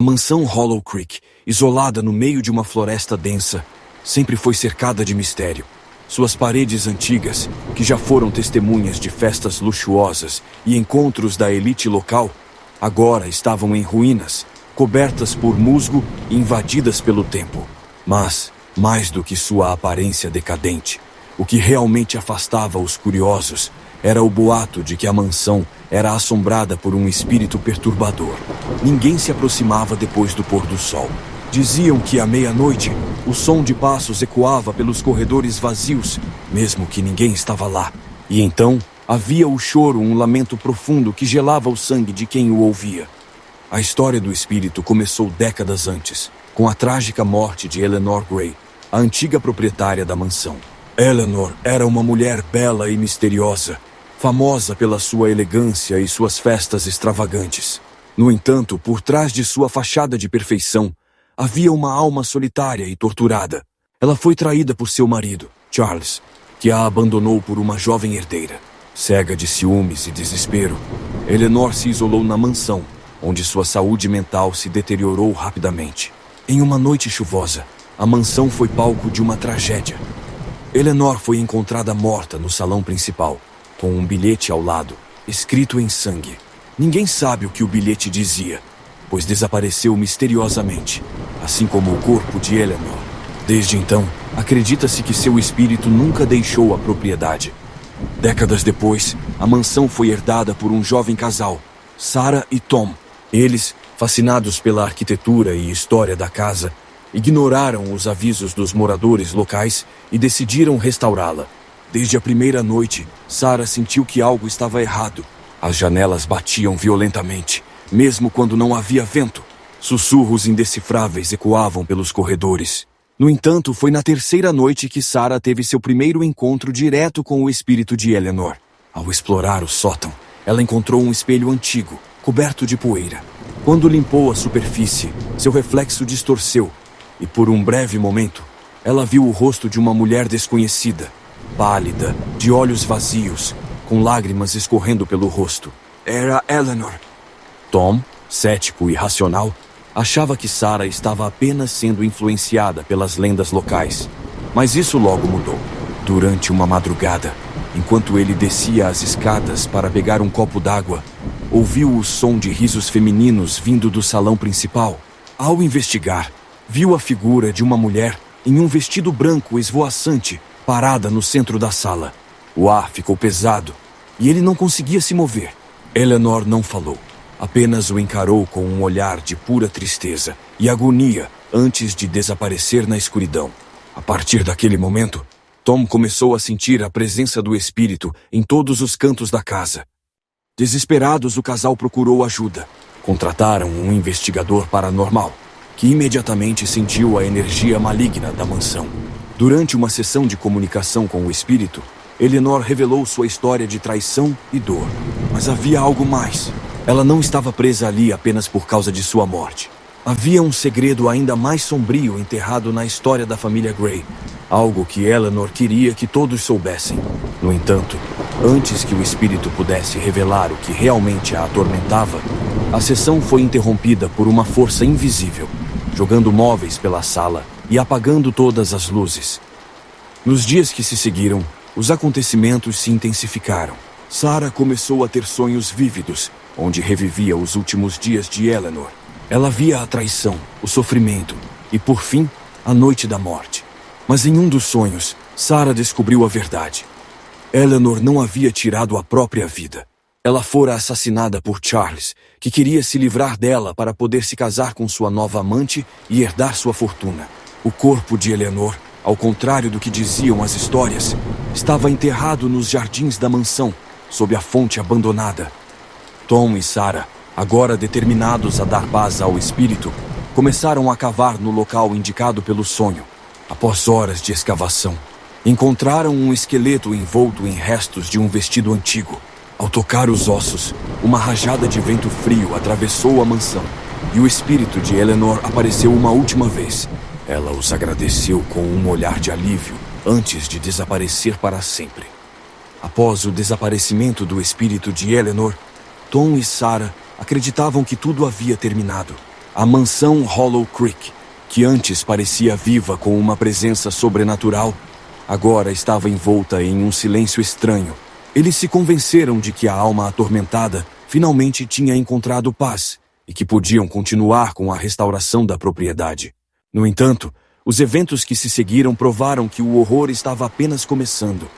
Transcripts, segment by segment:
mansão Hollow Creek, isolada no meio de uma floresta densa, sempre foi cercada de mistério. Suas paredes antigas, que já foram testemunhas de festas luxuosas e encontros da elite local, agora estavam em ruínas, cobertas por musgo e invadidas pelo tempo. Mas, mais do que sua aparência decadente, o que realmente afastava os curiosos era o boato de que a mansão era assombrada por um espírito perturbador. Ninguém se aproximava depois do pôr do sol. Diziam que à meia-noite, o som de passos ecoava pelos corredores vazios, mesmo que ninguém estava lá. E então, havia o choro, um lamento profundo que gelava o sangue de quem o ouvia. A história do espírito começou décadas antes, com a trágica morte de Eleanor Gray, a antiga proprietária da mansão. Eleanor era uma mulher bela e misteriosa, famosa pela sua elegância e suas festas extravagantes. No entanto, por trás de sua fachada de perfeição, havia uma alma solitária e torturada. Ela foi traída por seu marido, Charles, que a abandonou por uma jovem herdeira. Cega de ciúmes e desespero, Eleanor se isolou na mansão, onde sua saúde mental se deteriorou rapidamente. Em uma noite chuvosa, a mansão foi palco de uma tragédia. Eleanor foi encontrada morta no salão principal, com um bilhete ao lado, escrito em sangue. Ninguém sabe o que o bilhete dizia, pois desapareceu misteriosamente, assim como o corpo de Eleanor. Desde então, acredita-se que seu espírito nunca deixou a propriedade. Décadas depois, a mansão foi herdada por um jovem casal, Sarah e Tom. Eles, fascinados pela arquitetura e história da casa, ignoraram os avisos dos moradores locais e decidiram restaurá-la. Desde a primeira noite, Sarah sentiu que algo estava errado. As janelas batiam violentamente, mesmo quando não havia vento. Sussurros indecifráveis ecoavam pelos corredores. No entanto, foi na terceira noite que Sarah teve seu primeiro encontro direto com o espírito de Eleanor. Ao explorar o sótão, ela encontrou um espelho antigo, coberto de poeira. Quando limpou a superfície, seu reflexo distorceu, e por um breve momento, ela viu o rosto de uma mulher desconhecida, pálida, de olhos vazios, com lágrimas escorrendo pelo rosto. Era Eleanor. Tom, cético e racional, achava que Sarah estava apenas sendo influenciada pelas lendas locais. Mas isso logo mudou. Durante uma madrugada, enquanto ele descia as escadas para pegar um copo d'água, ouviu o som de risos femininos vindo do salão principal. Ao investigar, viu a figura de uma mulher em um vestido branco esvoaçante, parada no centro da sala. O ar ficou pesado e ele não conseguia se mover. Eleanor não falou, apenas o encarou com um olhar de pura tristeza e agonia antes de desaparecer na escuridão. A partir daquele momento, Tom começou a sentir a presença do espírito em todos os cantos da casa. Desesperados, o casal procurou ajuda. Contrataram um investigador paranormal, que imediatamente sentiu a energia maligna da mansão. Durante uma sessão de comunicação com o espírito, Eleanor revelou sua história de traição e dor. Mas havia algo mais. Ela não estava presa ali apenas por causa de sua morte. Havia um segredo ainda mais sombrio enterrado na história da família Gray. Algo que Eleanor queria que todos soubessem. No entanto, antes que o espírito pudesse revelar o que realmente a atormentava, a sessão foi interrompida por uma força invisível, jogando móveis pela sala e apagando todas as luzes. Nos dias que se seguiram, os acontecimentos se intensificaram. Sarah começou a ter sonhos vívidos, onde revivia os últimos dias de Eleanor. Ela via a traição, o sofrimento e, por fim, a noite da morte. Mas em um dos sonhos, Sarah descobriu a verdade. Eleanor não havia tirado a própria vida. Ela fora assassinada por Charles, que queria se livrar dela para poder se casar com sua nova amante e herdar sua fortuna. O corpo de Eleanor, ao contrário do que diziam as histórias, estava enterrado nos jardins da mansão, sob a fonte abandonada. Tom e Sarah, agora determinados a dar paz ao espírito, começaram a cavar no local indicado pelo sonho. Após horas de escavação, encontraram um esqueleto envolto em restos de um vestido antigo. Ao tocar os ossos, uma rajada de vento frio atravessou a mansão e o espírito de Eleanor apareceu uma última vez. Ela os agradeceu com um olhar de alívio antes de desaparecer para sempre. Após o desaparecimento do espírito de Eleanor, Tom e Sarah acreditavam que tudo havia terminado. A mansão Hollow Creek, que antes parecia viva com uma presença sobrenatural, agora estava envolta em um silêncio estranho. Eles se convenceram de que a alma atormentada finalmente tinha encontrado paz e que podiam continuar com a restauração da propriedade. No entanto, os eventos que se seguiram provaram que o horror estava apenas começando.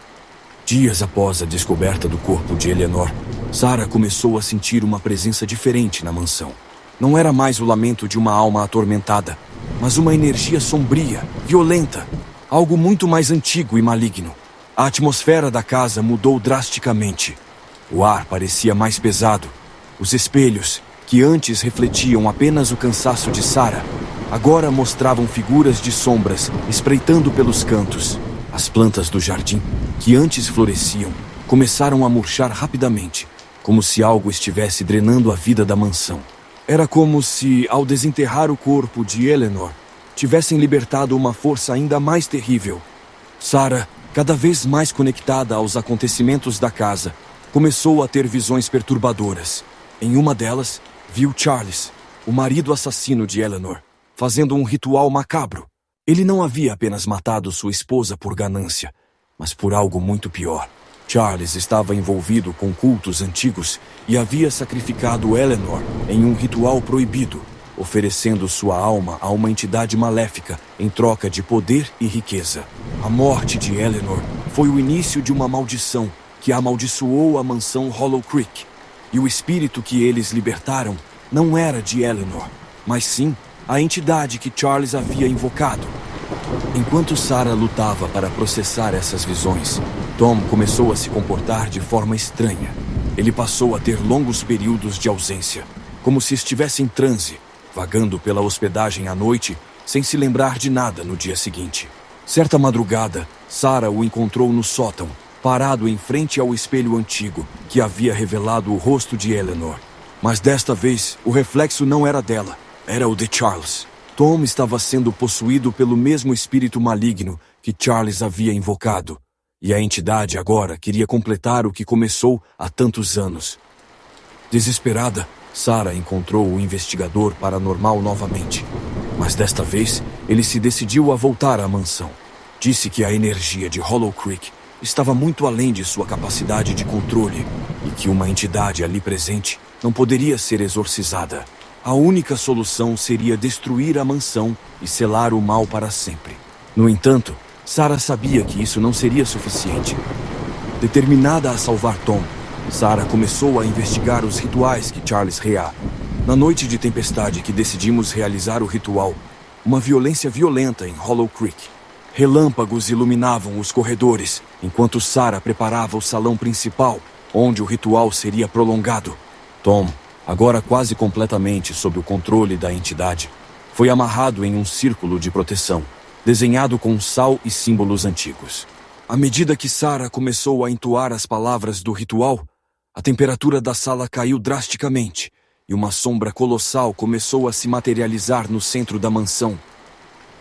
Dias após a descoberta do corpo de Eleanor, Sarah começou a sentir uma presença diferente na mansão. Não era mais o lamento de uma alma atormentada, mas uma energia sombria, violenta, algo muito mais antigo e maligno. A atmosfera da casa mudou drasticamente. O ar parecia mais pesado. Os espelhos, que antes refletiam apenas o cansaço de Sarah, agora mostravam figuras de sombras espreitando pelos cantos. As plantas do jardim, que antes floresciam, começaram a murchar rapidamente, como se algo estivesse drenando a vida da mansão. Era como se, ao desenterrar o corpo de Eleanor, tivessem libertado uma força ainda mais terrível. Sarah, cada vez mais conectada aos acontecimentos da casa, começou a ter visões perturbadoras. Em uma delas, viu Charles, o marido assassino de Eleanor, fazendo um ritual macabro. Ele não havia apenas matado sua esposa por ganância, mas por algo muito pior. Charles estava envolvido com cultos antigos e havia sacrificado Eleanor em um ritual proibido, oferecendo sua alma a uma entidade maléfica em troca de poder e riqueza. A morte de Eleanor foi o início de uma maldição que amaldiçoou a mansão Hollow Creek, e o espírito que eles libertaram não era de Eleanor, mas sim a entidade que Charles havia invocado. Enquanto Sarah lutava para processar essas visões, Tom começou a se comportar de forma estranha. Ele passou a ter longos períodos de ausência, como se estivesse em transe, vagando pela hospedagem à noite, sem se lembrar de nada no dia seguinte. Certa madrugada, Sarah o encontrou no sótão, parado em frente ao espelho antigo, que havia revelado o rosto de Eleanor. Mas desta vez, o reflexo não era dela, era o de Charles. Tom estava sendo possuído pelo mesmo espírito maligno que Charles havia invocado, e a entidade agora queria completar o que começou há tantos anos. Desesperada, Sarah encontrou o investigador paranormal novamente, mas desta vez ele se decidiu a voltar à mansão. Disse que a energia de Hollow Creek estava muito além de sua capacidade de controle e que uma entidade ali presente não poderia ser exorcizada. A única solução seria destruir a mansão e selar o mal para sempre. No entanto, Sarah sabia que isso não seria suficiente. Determinada a salvar Tom, Sarah começou a investigar os rituais que Charles rea. Na noite de tempestade que decidimos realizar o ritual, uma violência violenta em Hollow Creek. Relâmpagos iluminavam os corredores, enquanto Sarah preparava o salão principal, onde o ritual seria prolongado. Tom, agora quase completamente sob o controle da entidade, foi amarrado em um círculo de proteção, desenhado com sal e símbolos antigos. À medida que Sarah começou a entoar as palavras do ritual, a temperatura da sala caiu drasticamente e uma sombra colossal começou a se materializar no centro da mansão.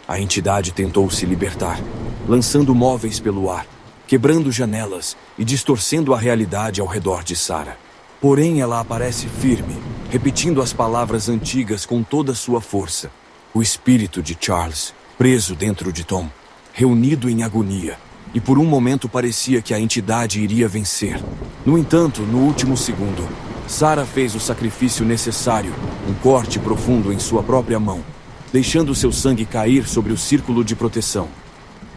A entidade tentou se libertar, lançando móveis pelo ar, quebrando janelas e distorcendo a realidade ao redor de Sarah. Porém, ela aparece firme, repetindo as palavras antigas com toda sua força. O espírito de Charles, preso dentro de Tom, reunido em agonia, e por um momento parecia que a entidade iria vencer. No entanto, no último segundo, Sarah fez o sacrifício necessário, um corte profundo em sua própria mão, deixando seu sangue cair sobre o círculo de proteção.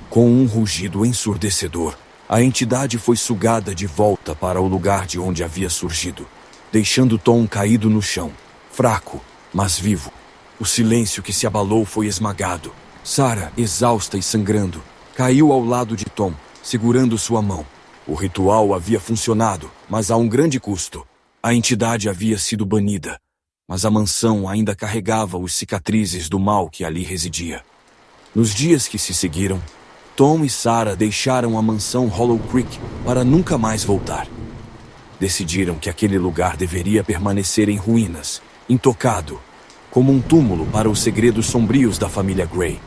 Com um rugido ensurdecedor, a entidade foi sugada de volta para o lugar de onde havia surgido, deixando Tom caído no chão, fraco, mas vivo. O silêncio que se abalou foi esmagado. Sarah, exausta e sangrando, caiu ao lado de Tom, segurando sua mão. O ritual havia funcionado, mas a um grande custo. A entidade havia sido banida, mas a mansão ainda carregava os cicatrizes do mal que ali residia. Nos dias que se seguiram, Tom e Sarah deixaram a mansão Hollow Creek para nunca mais voltar. Decidiram que aquele lugar deveria permanecer em ruínas, intocado, como um túmulo para os segredos sombrios da família Gray.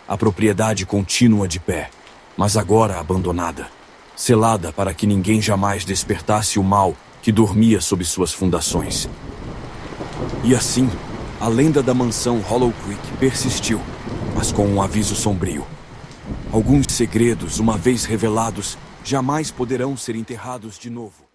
A propriedade continua de pé, mas agora abandonada, selada para que ninguém jamais despertasse o mal que dormia sob suas fundações. E assim, A lenda da mansão Hollow Creek persistiu, mas com um aviso sombrio. Alguns segredos, uma vez revelados, jamais poderão ser enterrados de novo.